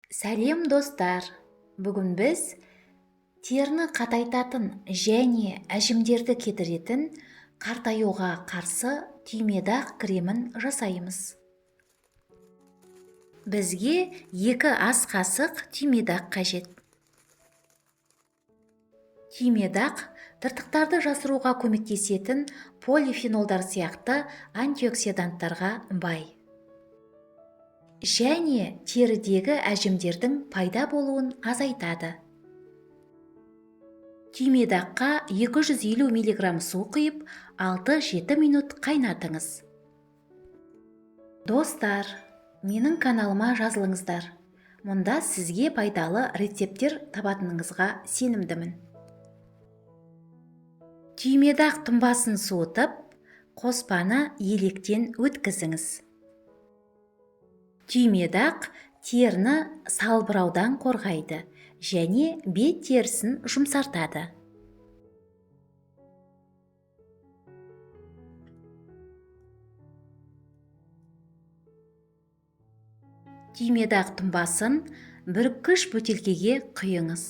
Сәлем достар! Бүгін біз теріні қатайтатын және әжімдерді кетіретін қартаюға қарсы түймедақ кремін жасаймыз. Бізге 2 ас қасық түймедақ қажет. Түймедақ тыртықтарды жасыруға көмектесетін полифенолдар сияқты антиоксиданттарға бай. Және терідегі әжімдердің пайда болуын азайтады. Түймедаққа 250 мг су құйып, 6-7 минут қайнатыңыз. Достар, менің каналыма жазылыңыздар. Мұнда сізге пайдалы рецепттер табатыныңызға сенімдімін. Түймедақ тұнбасын суытып, қоспаны електен өткізіңіз. Түймедақ теріні салбыраудан қорғайды және бет терісін жұмсартады. Түймедақ тұнбасын бүріккіш бөтелкеге құйыңыз.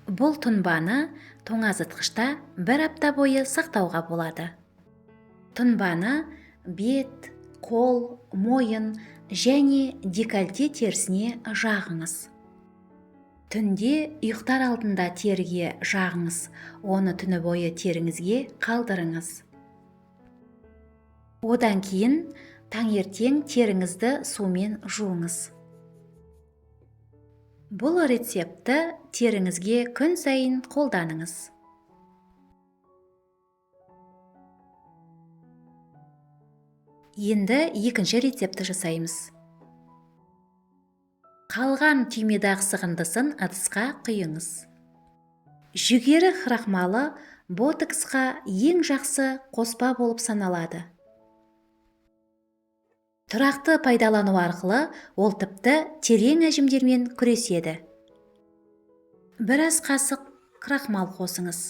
Бұл тұнбаны тоңазытқышта 1 апта бойы сақтауға болады. Тұнбаны бет, қол, мойын және декольте терісіне жағыңыз. Түнде ұйықтар алдында теріге жағыңыз, оны түні бойы теріңізге қалдырыңыз. Одан кейін таңертең теріңізді сумен жуыңыз. Бұл рецепті теріңізге күн сайын қолданыңыз. Енді екінші рецепті жасаймыз. Қалған түймедақ сығындысын ыдысқа құйыңыз. Жүгері крахмалы ботоксқа ең жақсы қоспа болып саналады. Тұрақты пайдалану арқылы ол тіпті терең әжімдермен күреседі. 1 ас қасық крахмал қосыңыз.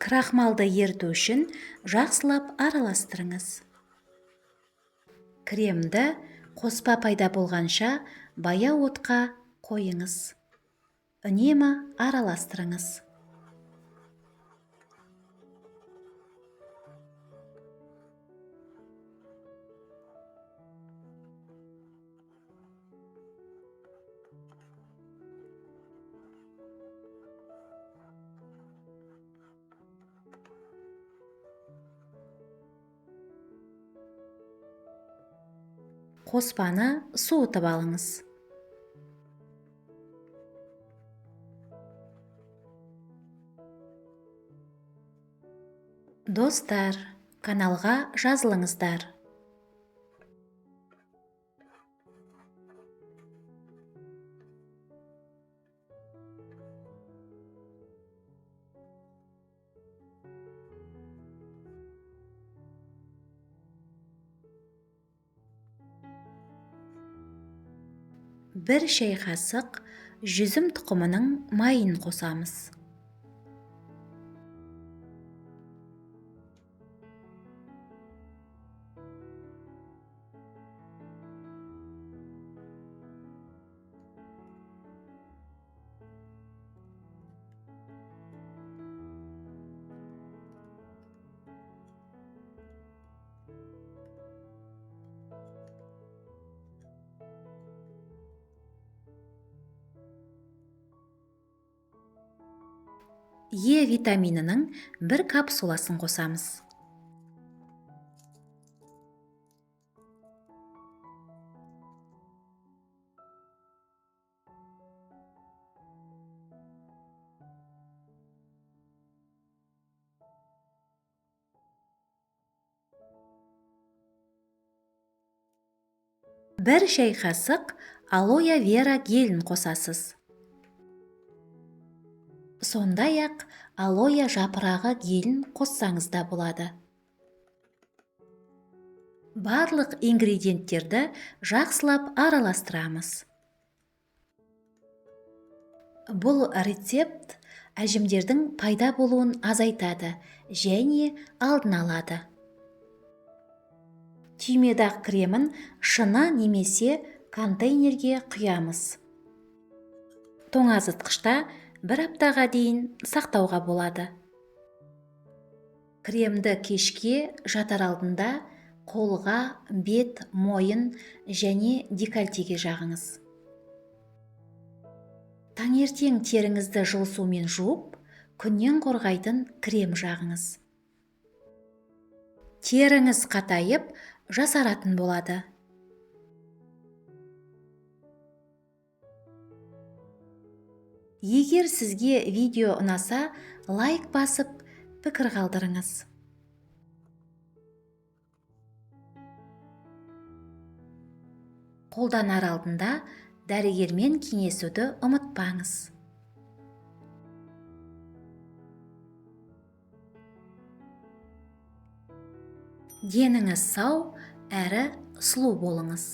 Крахмалды ерту үшін жақсылап араластырыңыз. Кремді қоспа пайда болғанша баяу отқа қойыңыз. Үнемі араластырыңыз. Қоспаны суытып алыңыз. Достар, каналға жазылыңыздар. Бір шай қасық жүзім тұқымының майын қосамыз. Е витаминінің 1 капсуласын қосамыз. Бір шай қасық алоэ вера гелін қосасыз. Сондай-ақ алоэ жапырағы гелін қоссаңыз да болады. Барлық ингредиенттерді жақсылап араластырамыз. Бұл рецепт әжімдердің пайда болуын азайтады және алдын алады. түймедақ кремін шыны немесе контейнерге құямыз. Тоңазытқышта 1 аптаға дейін сақтауға болады. Кремді кешке жатар алдында қолға, бет, мойын және декольтеге жағыңыз. Таңертең теріңізді жылы сумен жуып, күннен қорғайтын крем жағыңыз. Теріңіз қатайып, жасаратын болады. Егер сізге видео ұнаса, лайк басып, пікір қалдырыңыз. Қолданар алдында дәрігермен кеңесуді ұмытпаңыз. Деніңіз сау әрі сұлу болыңыз.